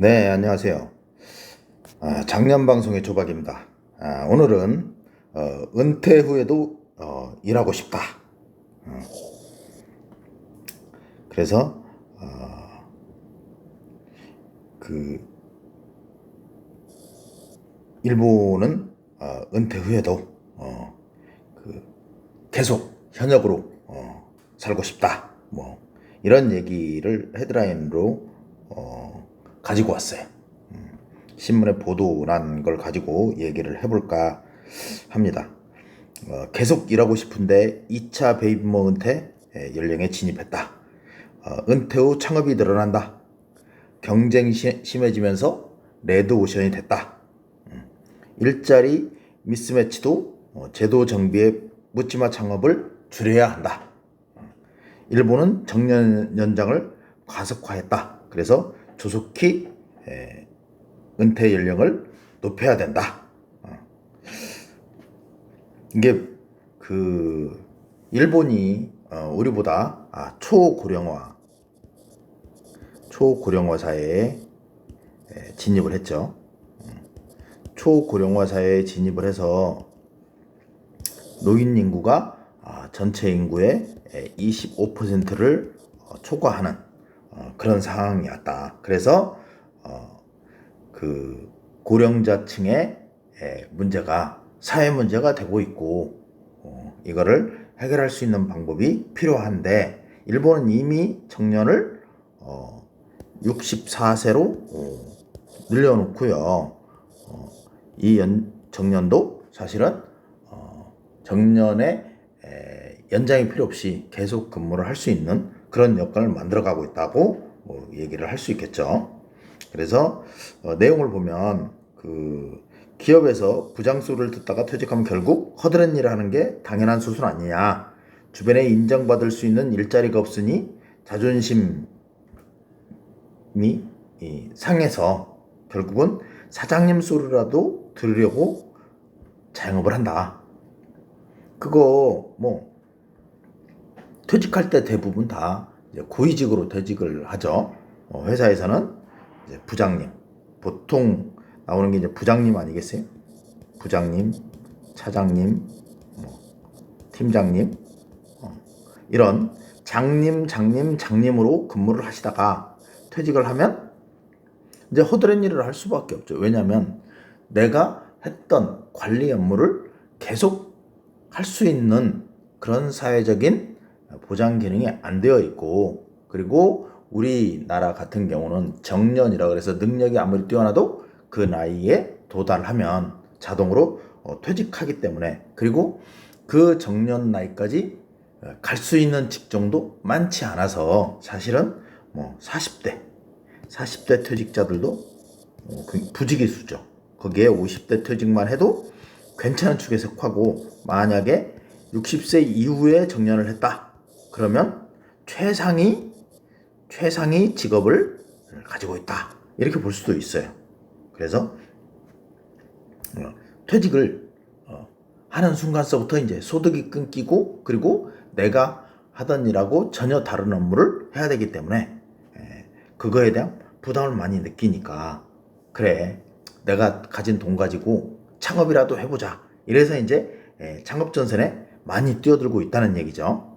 네, 안녕하세요. 작년 방송의 조박입니다. 오늘은 은퇴 후에도 일하고 싶다. 그래서 그 일본은 은퇴 후에도 그 계속 현역으로 살고 싶다. 뭐 이런 얘기를 헤드라인으로 가지고 왔어요. 신문에 보도난 걸 가지고 얘기를 해볼까 합니다. 계속 일하고 싶은데 2차 베이비붐 은퇴 연령에 진입했다. 은퇴 후 창업이 늘어난다. 경쟁이 심해지면서 레드오션이 됐다. 일자리 미스매치도 제도 정비에 묻지마 창업을 줄여야 한다. 일본은 정년 연장을 과속화했다. 그래서 조속히 은퇴 연령을 높여야 된다. 이게 일본이 우리보다 초고령화 사회에 진입을 했죠. 초고령화 사회에 진입을 해서 노인 인구가 전체 인구의 25%를 초과하는 그런 상황이었다. 그래서 그 고령자층의 문제가 사회 문제가 되고 있고 이거를 해결할 수 있는 방법이 필요한데 일본은 이미 정년을 64세로 늘려놓고요. 이 정년도 사실은 정년에 연장이 필요 없이 계속 근무를 할 수 있는 그런 여건을 만들어가고 있다고 얘기를 할 수 있겠죠. 그래서 내용을 보면 기업에서 부장수를 듣다가 퇴직하면 결국 허드렛 일을 하는 게 당연한 수순 아니냐. 주변에 인정받을 수 있는 일자리가 없으니 자존심이 상해서 결국은 사장님 소리라도 들으려고 자영업을 한다. 그거 퇴직할 때 대부분 다 이제 고위직으로 퇴직을 하죠. 회사에서는 이제 부장님, 보통 나오는 게 이제 부장님 아니겠어요? 부장님, 차장님, 팀장님, 이런 장님으로 근무를 하시다가 퇴직을 하면 이제 허드렛 일을 할 수밖에 없죠. 왜냐하면 내가 했던 관리 업무를 계속 할 수 있는 그런 사회적인 보장 기능이 안 되어 있고, 그리고 우리나라 같은 경우는 정년이라 그래서 능력이 아무리 뛰어나도 그 나이에 도달하면 자동으로 퇴직하기 때문에, 그리고 그 정년 나이까지 갈 수 있는 직종도 많지 않아서 사실은 40대 퇴직자들도 부지기수죠. 거기에 50대 퇴직만 해도 괜찮은 축에 속하고, 만약에 60세 이후에 정년을 했다 그러면 최상위 직업을 가지고 있다 이렇게 볼 수도 있어요. 그래서 퇴직을 하는 순간서부터 이제 소득이 끊기고, 그리고 내가 하던 일하고 전혀 다른 업무를 해야 되기 때문에 그거에 대한 부담을 많이 느끼니까, 그래 내가 가진 돈 가지고 창업이라도 해보자, 이래서 이제 창업 전선에 많이 뛰어들고 있다는 얘기죠.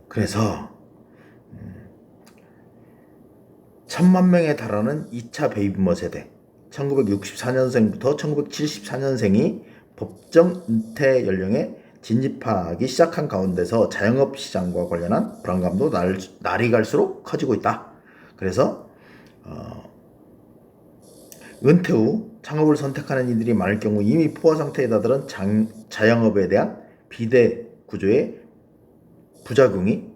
그래서 1000만 명에 달하는 2차 베이비부머 세대, 1964년생부터 1974년생이 법정 은퇴 연령에 진입하기 시작한 가운데서 자영업 시장과 관련한 불안감도 날이 갈수록 커지고 있다. 그래서 은퇴 후 창업을 선택하는 이들이 많을 경우 이미 포화 상태에 다다른 자영업에 대한 비대 구조의 부작용이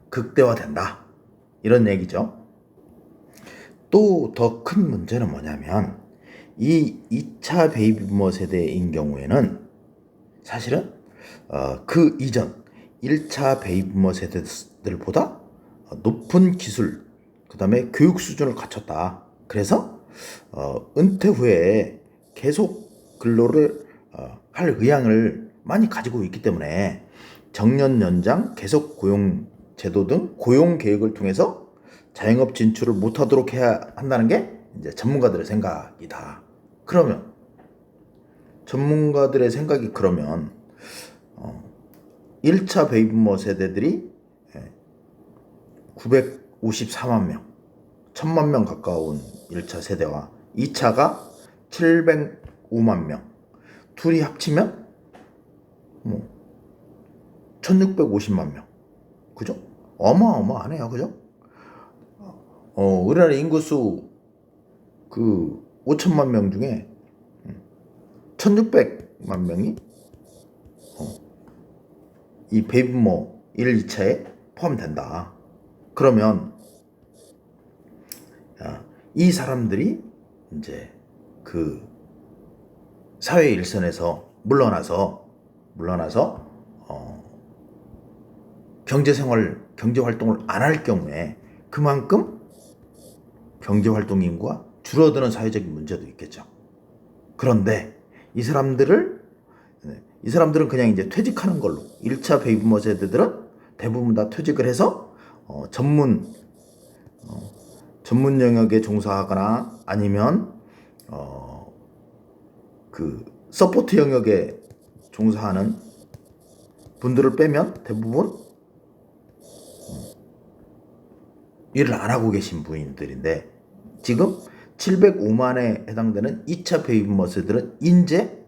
극대화된다. 이런 얘기죠. 또 더 큰 문제는 뭐냐면 이 2차 베이비부머 세대인 경우에는 사실은 그 이전 1차 베이비부머 세대들보다 높은 기술, 그 다음에 교육 수준을 갖췄다. 그래서 은퇴 후에 계속 근로를 할 의향을 많이 가지고 있기 때문에 정년 연장, 계속 고용 제도 등 고용 계획을 통해서 자영업 진출을 못하도록 해야 한다는 게 이제 전문가들의 생각이다. 그러면 전문가들의 생각이 그러면 1차 베이비부머 세대들이 954만 명, 1000만 명 가까운 1차 세대와 2차가 705만 명, 둘이 합치면 1650만 명. 그죠? 어마어마하네요. 그죠? 우리나라 인구수 5천만 명 중에 1600만 명이 이 베이비부머 1, 2차에 포함된다. 그러면 이 사람들이 이제 그 사회 일선에서 물러나서 경제 활동을 안 할 경우에 그만큼 경제 활동 인구가 줄어드는 사회적인 문제도 있겠죠. 그런데 이 사람들은 그냥 이제 퇴직하는 걸로 1차 베이비부머 세대들은 대부분 다 퇴직을 해서 전문 영역에 종사하거나 아니면 그 서포트 영역에 종사하는 분들을 빼면 대부분 일을 안 하고 계신 분들인데 지금 705만에 해당되는 2차 베이비부머 세대들은 이제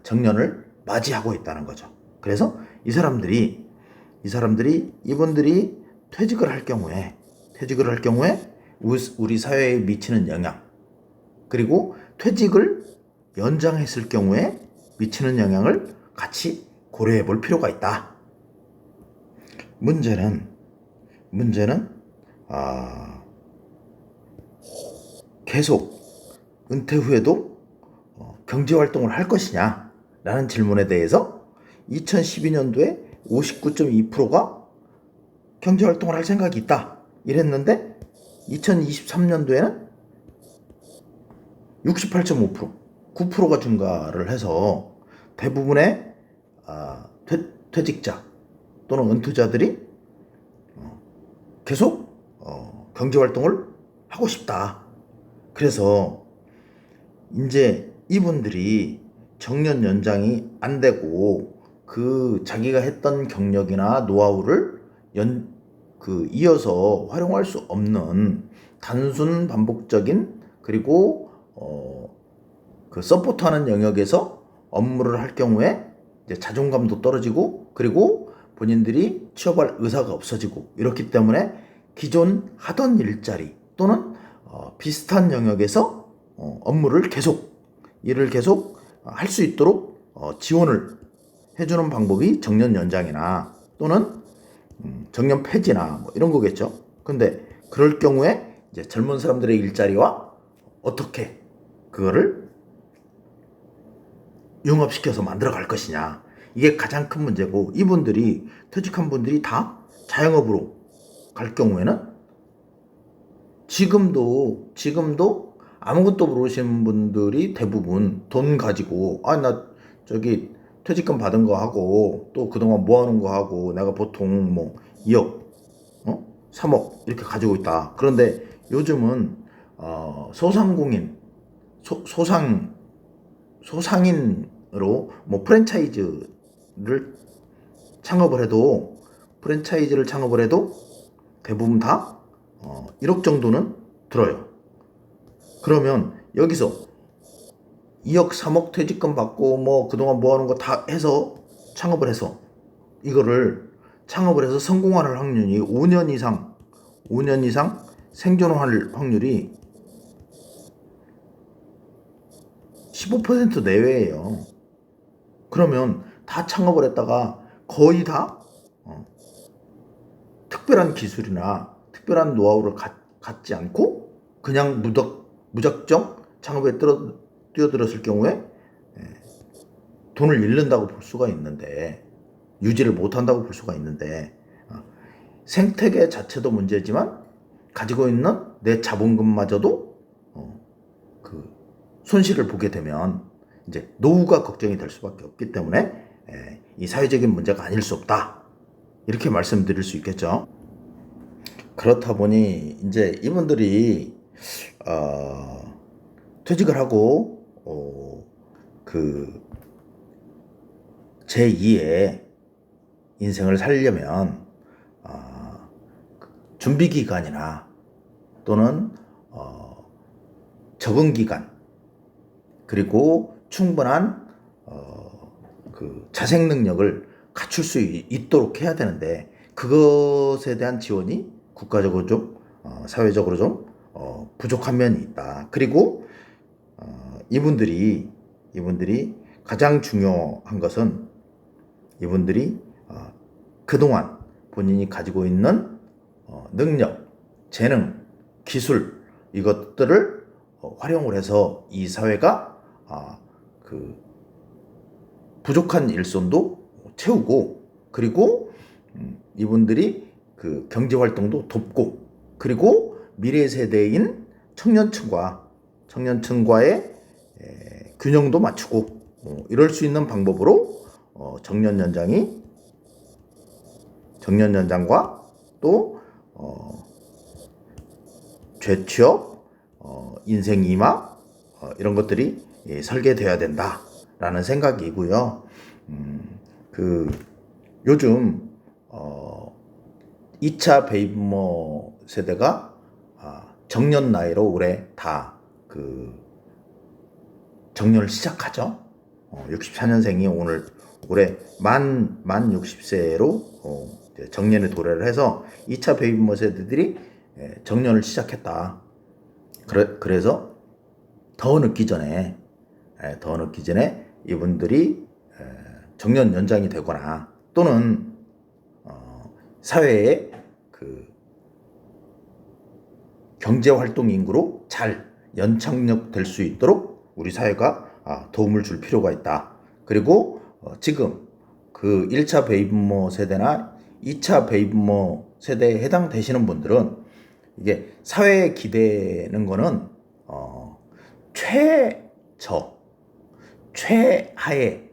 정년을 맞이하고 있다는 거죠. 그래서 이분들이 퇴직을 할 경우에 우리 사회에 미치는 영향, 그리고 퇴직을 연장했을 경우에 미치는 영향을 같이 고려해 볼 필요가 있다. 문제는 계속 은퇴 후에도 경제활동을 할 것이냐 라는 질문에 대해서 2012년도에 59.2%가 경제활동을 할 생각이 있다 이랬는데 2023년도에는 68.5%, 9%가 증가를 해서 대부분의 퇴직자 또는 은퇴자들이 계속 경제활동을 하고 싶다. 그래서 이제 이분들이 정년 연장이 안 되고 그 자기가 했던 경력이나 노하우를 이어서 활용할 수 없는 단순 반복적인 그리고 그 서포트하는 영역에서 업무를 할 경우에 이제 자존감도 떨어지고 그리고 본인들이 취업할 의사가 없어지고 이렇기 때문에 기존 하던 일자리 또는 비슷한 영역에서 일을 계속 할 수 있도록 지원을 해주는 방법이 정년 연장이나 또는 정년 폐지나 뭐 이런 거겠죠. 근데 그럴 경우에 이제 젊은 사람들의 일자리와 어떻게 그거를 융합시켜서 만들어 갈 것이냐, 이게 가장 큰 문제고, 이분들이 퇴직한 분들이 다 자영업으로 갈 경우에는 지금도 아무것도 모르시는 분들이 대부분 돈 가지고 나 저기 퇴직금 받은 거 하고 또 그동안 모아놓은 거 하고 내가 보통 뭐 2억 3억 이렇게 가지고 있다. 그런데 요즘은 소상공인 소상인으로 뭐 프랜차이즈를 창업을 해도 대부분 다 1억 정도는 들어요. 그러면 여기서 2억 3억 퇴직금 받고 뭐 그동안 모아놓은 거 다 해서 창업을 해서 성공할 확률이 5년 이상 생존할 확률이 15% 내외예요. 그러면 다 창업을 했다가 거의 다 특별한 기술이나 특별한 노하우를 갖지 않고 그냥 무작정 창업에 뛰어들었을 경우에 돈을 잃는다고 볼 수가 있는데, 유지를 못한다고 볼 수가 있는데, 생태계 자체도 문제지만 가지고 있는 내 자본금마저도 그 손실을 보게 되면 이제 노후가 걱정이 될 수밖에 없기 때문에 이 사회적인 문제가 아닐 수 없다, 이렇게 말씀드릴 수 있겠죠. 그렇다 보니 이제 이분들이 퇴직을 하고 그 제2의 인생을 살려면 준비 기간이나 또는 적응 기간, 그리고 충분한 그 자생 능력을 갖출 수 있도록 해야 되는데, 그것에 대한 지원이 국가적으로 좀 사회적으로 좀 부족한 면이 있다. 그리고 이분들이 가장 중요한 것은 이분들이 그동안 본인이 가지고 있는 능력, 재능, 기술, 이것들을 활용을 해서 이 사회가 그 부족한 일손도 채우고, 그리고 이분들이 그 경제 활동도 돕고, 그리고 미래 세대인 청년층과의 균형도 맞추고, 이럴 수 있는 방법으로 정년연장과 또 재취업, 인생 이마, 이런 것들이 설계되어야 된다라는 생각이고요. 요즘 2차 베이비부머 세대가 정년 나이로 올해 다 그 정년을 시작하죠. 64년생이 올해 만 60세로 정년에 도래를 해서 2차 베이비부머 세대들이 정년을 시작했다. 그래서 더 늦기 전에 이분들이 정년 연장이 되거나 또는 사회의 그 경제 활동 인구로 잘 연착륙 될 수 있도록 우리 사회가 도움을 줄 필요가 있다. 그리고 지금 그 1차 베이비부머 세대나 2차 베이비부머 세대에 해당되시는 분들은 이게 사회에 기대는 거는 최하의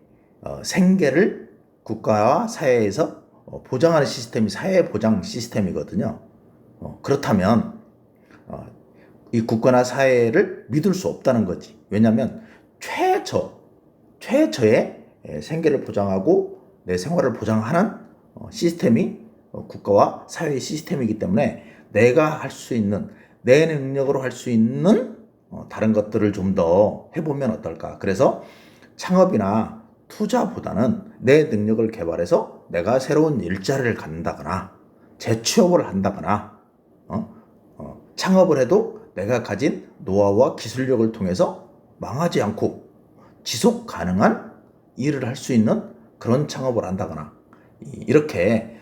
생계를 국가와 사회에서 보장하는 시스템이 사회보장 시스템이거든요. 그렇다면 이 국가나 사회를 믿을 수 없다는 거지. 왜냐하면 최저의 생계를 보장하고 내 생활을 보장하는 시스템이 국가와 사회의 시스템이기 때문에 내가 할 수 있는, 내 능력으로 할 수 있는 다른 것들을 좀 더 해보면 어떨까. 그래서 창업이나 투자보다는 내 능력을 개발해서 내가 새로운 일자리를 갖는다거나 재취업을 한다거나 창업을 해도 내가 가진 노하우와 기술력을 통해서 망하지 않고 지속 가능한 일을 할 수 있는 그런 창업을 한다거나, 이렇게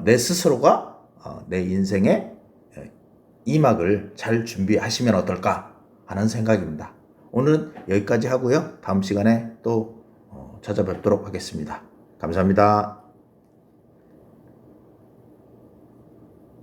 내 스스로가 내 인생의 이막을 잘 준비하시면 어떨까 하는 생각입니다. 오늘은 여기까지 하고요. 다음 시간에 또 찾아뵙도록 하겠습니다. 감사합니다.